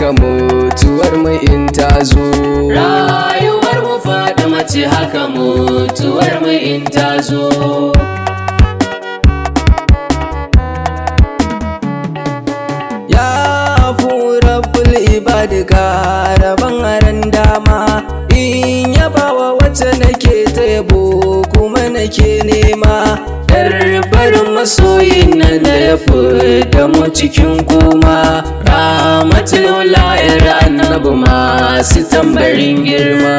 haka mutuwar mu in ta zo. Rayuwar mu Fatima ce haka mutuwar mu in ta zo. Ya Rabbul ibadi ka rabon aran dama, in yabawa wacce nake ta yabo kuma nake nema. Barin masoyin nan da ya fita mu cikin kuma, rahmatul la'ir annabi masu tambarin girma.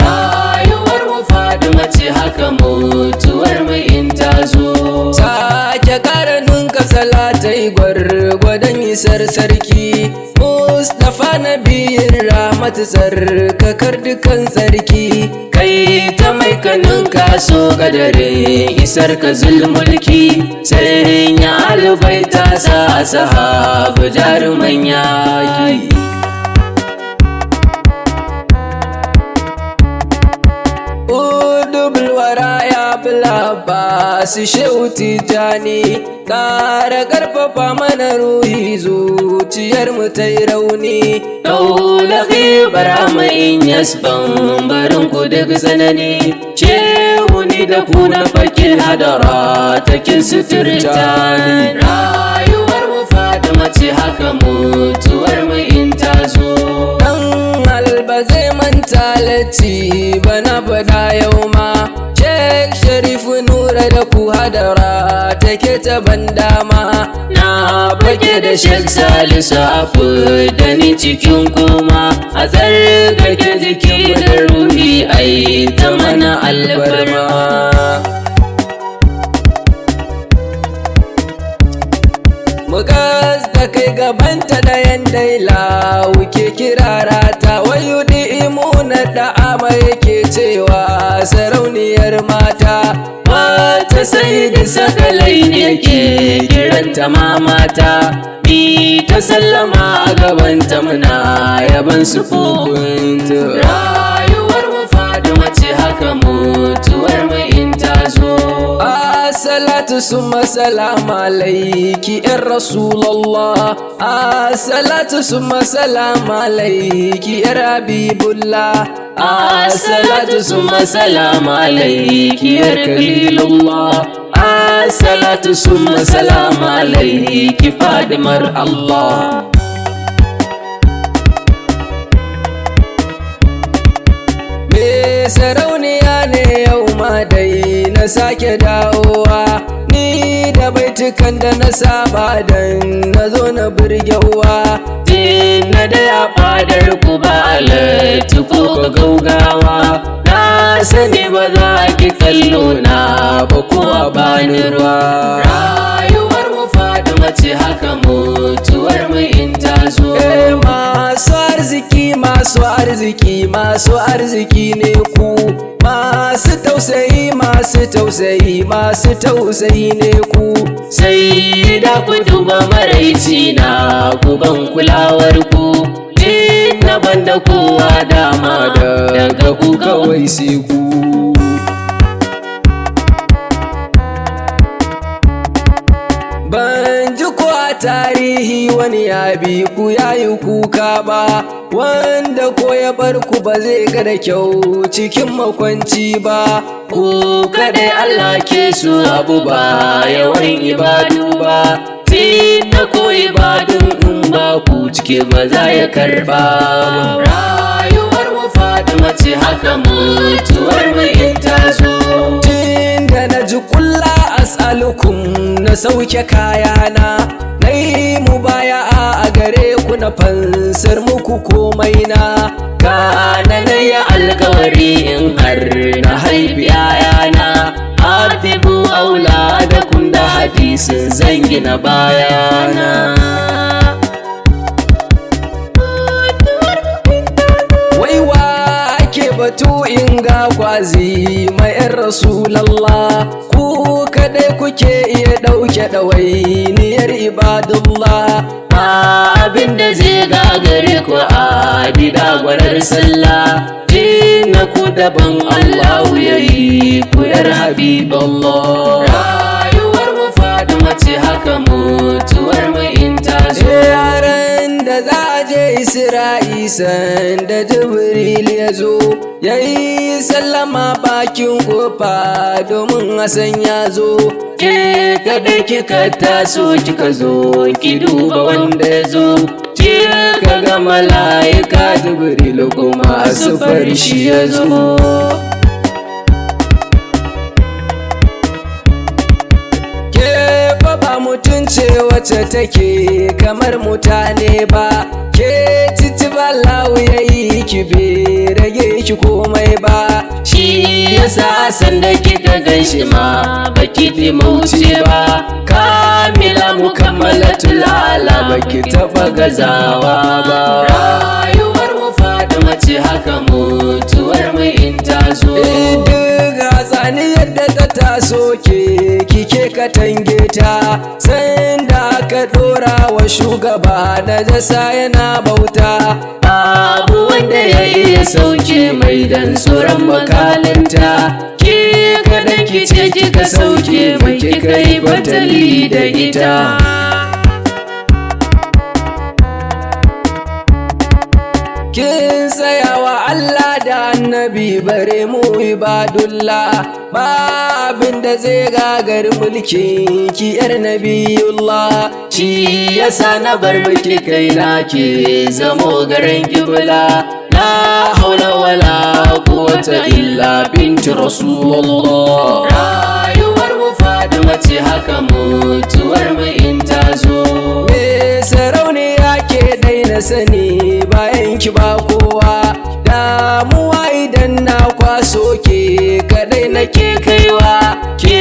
Rayuwar mu Fatima ce haka mutuwar mu in ta zo. Sake karanin ka salatai gwargwadon isar sarki Mustapha nabiyin rahmat tsarkakar dukan sarki. Kai ta mai kanin kaso gadarin isar ka zulmulki, sai ya albaita sa sahabu jaruman yaki. Udubul wara ya bilaba su shehu tijani, ƙara ƙarfafa mana ruhi zuciyar mu ta yi rauni. Daulaki barama in yasban barin ku duk tsanani, shehu ni da ku na fakin hadara takin suturta ni. Rayuwar mu Fatima ce haka mutuwar mu in ta zo. Dan alba zai manta latti bana fada yau ma, Sheikh Sharifu Nura da ku hadara take ta bandama. Na fage da Sheikh Salisu Afu da ni cikin kuma, a tsarkake jiki da ruhi ai ta mana albarma. Mugas da kai gabanta da yandaila wuke kirarata, wayu imuna da ama yake cewa sarauniyar mata. Mata sai da sakalai ne ke kiranta mamata, ni ta sallama a gabanta muna yaban sufufunta. Rayuwar mu Fatima ce haka mutuwar mu in ta zo. Salatu summa salam alaiki ya Rasulallah, salatu summa salam alaiki ya Habibullah, salatu summa salam alaiki ya Khalilullah, salatu summa salam alaiki Fadimar Allah. Me sarauniya ne yau ma dai na sake dawowa, ni da baitukan da na saba dan na zo na burgewa. Na da ya fadar ku ba alatu ko gaugawa, na sani ba za ki kallo na ba ko a bani ruwa. Rayuwar mu Fatima ce haka mutuwar mu in ta zo. Masu arziki masu arziki masu arziki ne ku, masu tausayi masu tausayi masu tausayi ne ku. Sai da ku duba maraici na ku ban kulawar ku, na banda kowa dama daga ku kawai sai ku. Ban ji ko a tarihi wani ya bi ku yayi kuka ba, wanda ko ya bar ku ba zai ga da kyau cikin makwanci ba. Ku kadai Allah ke so abu ba yawan ibadu ba, da ko ibadun in ba ku cike ba za ya karba. Rayuwar mu Fatima ce haka mutuwar mu in ta zo. Da na ji kulla as'alukum na sauke kayana, na yi mu baya a gare ku na fansar muku komai na. Kana na yi alkawari in har na haifi yayana, hatibu aula da kun da hadisin zan gina bayana. Batu in ga kwazi mai yan Rasulallah, ku kadai kuke iya ɗauke ɗawainiyar ibadullah. Abin da zai gagare ku a gida gwarar sallah, na ku daban Allahu ya yi ku yar Habiballah. Rayuwar mu Fatima ce haka mutuwar mu in ta zo. Yaran da za a je Isra'i sanda Jibril ya zo yayi sallama bakin kofa domin Hassan ya zo. Ke kaɗai kika taso kika zo ki duba wanda ya zo, kika ga mala'ika Jibril kuma a sufar shi ya zo. Mutunce wacce take kamar mutane ba, ke titi Allahu yayi ki bai rage ki komai ba. Shi yasa sanda kika ganshi ma baki fi mauce ba, kamila mukammalatul ala baki taba gazawa ba. Rayuwar mu Fatima ce haka mutuwar mu in ta zo. Duk hatsaniyar da ta taso kike katange ta, sanda aka dora wa shugaba na jasa yana bauta. Babu wanda ya iya sauke mai dan tsoron makalinta, ki kaɗan ki ce kika sauke mai kika yi batali da ita. Kin tsayawa Allah da annabi bare mu ibadullah, ba abin da zai gagar mulki ki yar nabiyullah. Shi yasa na bar miki kaina ki zamo garin kibla, la haula wala quwwata illa binti rasulullah. Rayuwar mu Fatima ce haka mutuwar mu in ta zo. Me sarauniya ke daina sani bayan ki ba kowa, damuwa idan na kwaso ke kadai nake kaiwa. Ke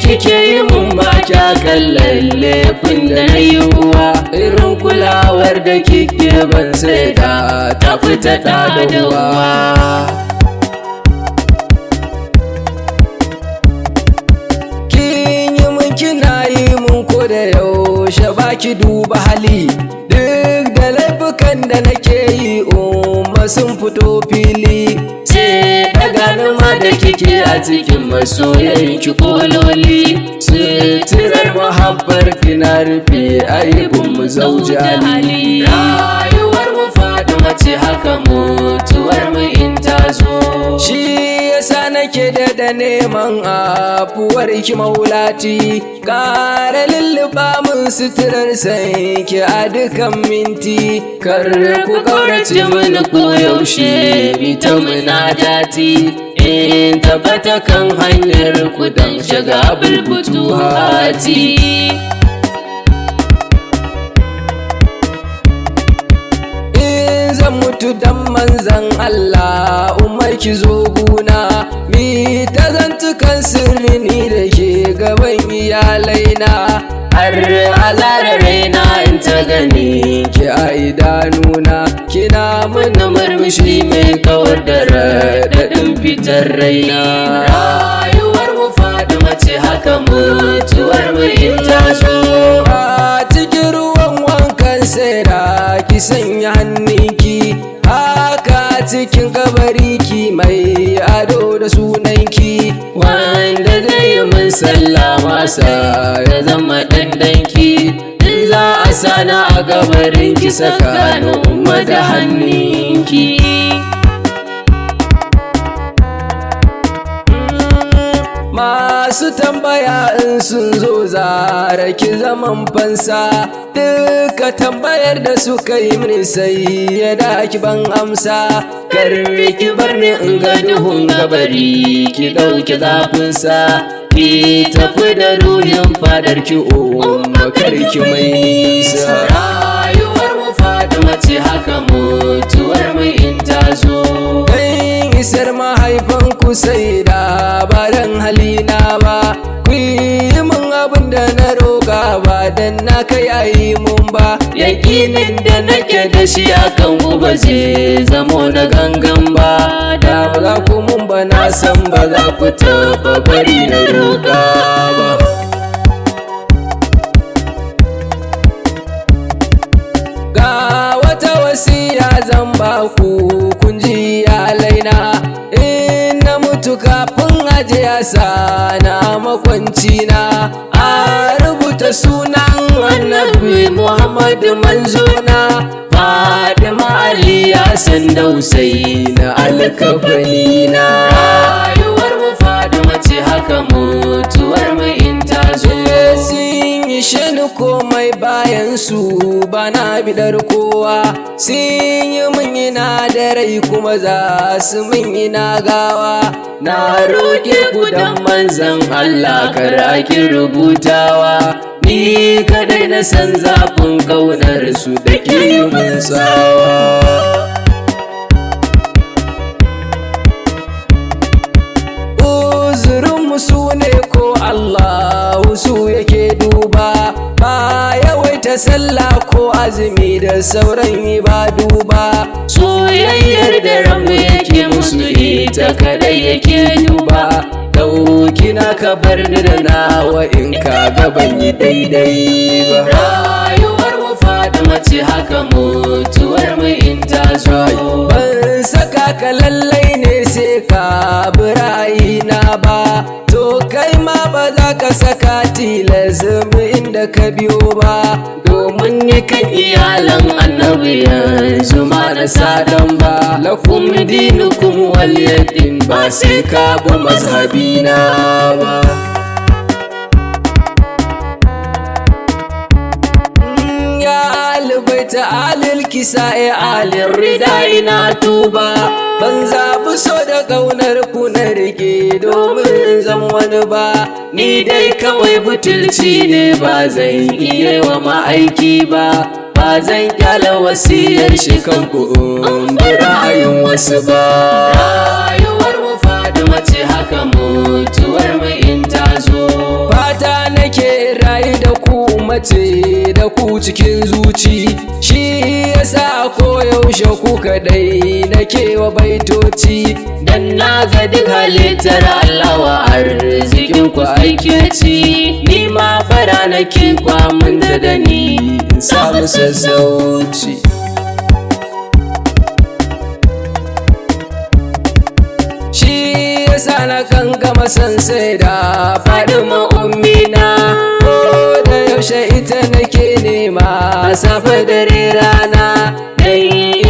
kike yi mun ba kya kallon laifin da na yi uwa, irin kulawar da kike ban sai da ta fita da uwa. Kin yi mun kina yi mun ko da yaushe baki duba hali, duk da laifukan da nake yi umma sun fito fili. Sai daga ma da kike a cikin masoyan ki kololi, suturar muhabbar kina rufe aibun mu zaujali. Rayuwar mu Fatima ce haka mutuwar mu in ta zo. Shi yasa nake da neman afuwar ki maulati, kare lulluɓa mun suturar sanki a dukan minti. Kar ku kaurace mini koyaushe bita muna dati, in tabbata kan hanyar ku don shiga bulbutuhati. In zan mutu dan manzan Allah umar ki zo guna, mi ta zantukan sirri ni da ke gaban iyalaina. Har alara raina in ta gani ki a idanuna, kina mana murmushi mai kawar da raɗaɗin fitar raina. Rayuwar mu Fatima ce haka mutuwar mu in ta zo. A cikin ruwan wankan sai da ki sanya hannunki, haka cikin kabari ki mai ado da sunanki, wanda zai yi min sallama sa ya zama ɗanɗanki. In za a sana a gabarin ki tsakanin umma da hannunki. Masu tambaya in sun zo zara ki zaman fansa, duka tambayar da suka yi mini sai ya da ki ban amsa. Karri ki bar ni in ga duhun gabari ki ɗauki zafinsa, ki tafi da ruhin fadar ki umma kar ki mai nisa. Rayuwar mu Fatima ce haka mutuwar mu in ta zo. Kan isar mahaifanku sai da baran halina ba, ku yi min abin da na roƙa ba dan na kai ayi mun ba. Yakinin da nake da shi akan ku ba zai zamo na gangan ba, da ba za ku mun ba na san ba za ku taɓa bari na roƙa ba. Ga wata wasiya zan ba ku kun ji alaina, in na mutu kafin aje ya sa na makwanci na, a rubuta furta sunan annabi Muhammad manzona, Fadima Ali Hassan da Husain alkafanina. Rayuwar mu Fadima ce haka mutuwar mu in ta zo. Sun yi shani komai bayan su bana bidar kowa, sun yi mun ina da rai kuma za su mun ina gawa. Na roƙe ku dan manzan Allah kar ake rubutawa, ni kadai na san zafin ƙaunar su da ke mun tsawa. Uzurinmu su ne ko Allah su yake duba, ba yawaita sallah ko azumi da sauran ibadu ba. Soyayyar da ranmu yake musu ita kadai yake duba, ɗauki na ka bar ni da nawa in ka ga ban yi daidai ba. Rayuwar mu Fadima ce haka mutuwar mu in ta zo. Ban saka ka lallai ne sai ka bi ra'ayina ba, to kai ma ba za ka saka tilas inda ka biyo ba. Domin ni kan iyalan annabi yanzu ma na sadan ba, lakum dinukum waliyadin ba sai ka bi mazhabina ba. Baita alil kisa'i alin rida ina tuba, ban zaɓi so da ƙaunar ku na rike domin zan wani ba. Ni dai kawai butulci ne ba zan iya wa ma'aiki ba, ba zan kyala wasiyar shi kanku in bi ra'ayin wasu ba. Rayuwar mu Fadima ce haka mutuwar mu in ta zo. Fata nake rayu da ku mace da ku cikin zuci, shi yasa koyaushe ku kadai nake wa baitoci. Dan na ga duk halittar Allah wa arzikin ku aike ci, ni ma fara nake kwamin da ni in samu sassauci. Shi yasa na kan gama san sai da Fadima ummina, ko da yaushe ita nake nema safe dare rana. Dan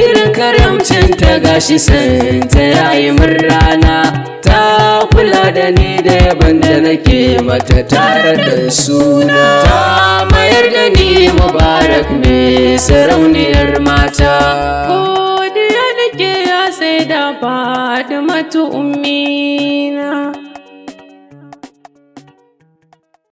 irin karamcin ta gashi san ta yayi min rana, ta kula da ni da yaban da nake mata tare da suna. Ta mayar da ni mubarak mai sarauniyar mata. Godiya nake ya sai da Fadimatu ummina.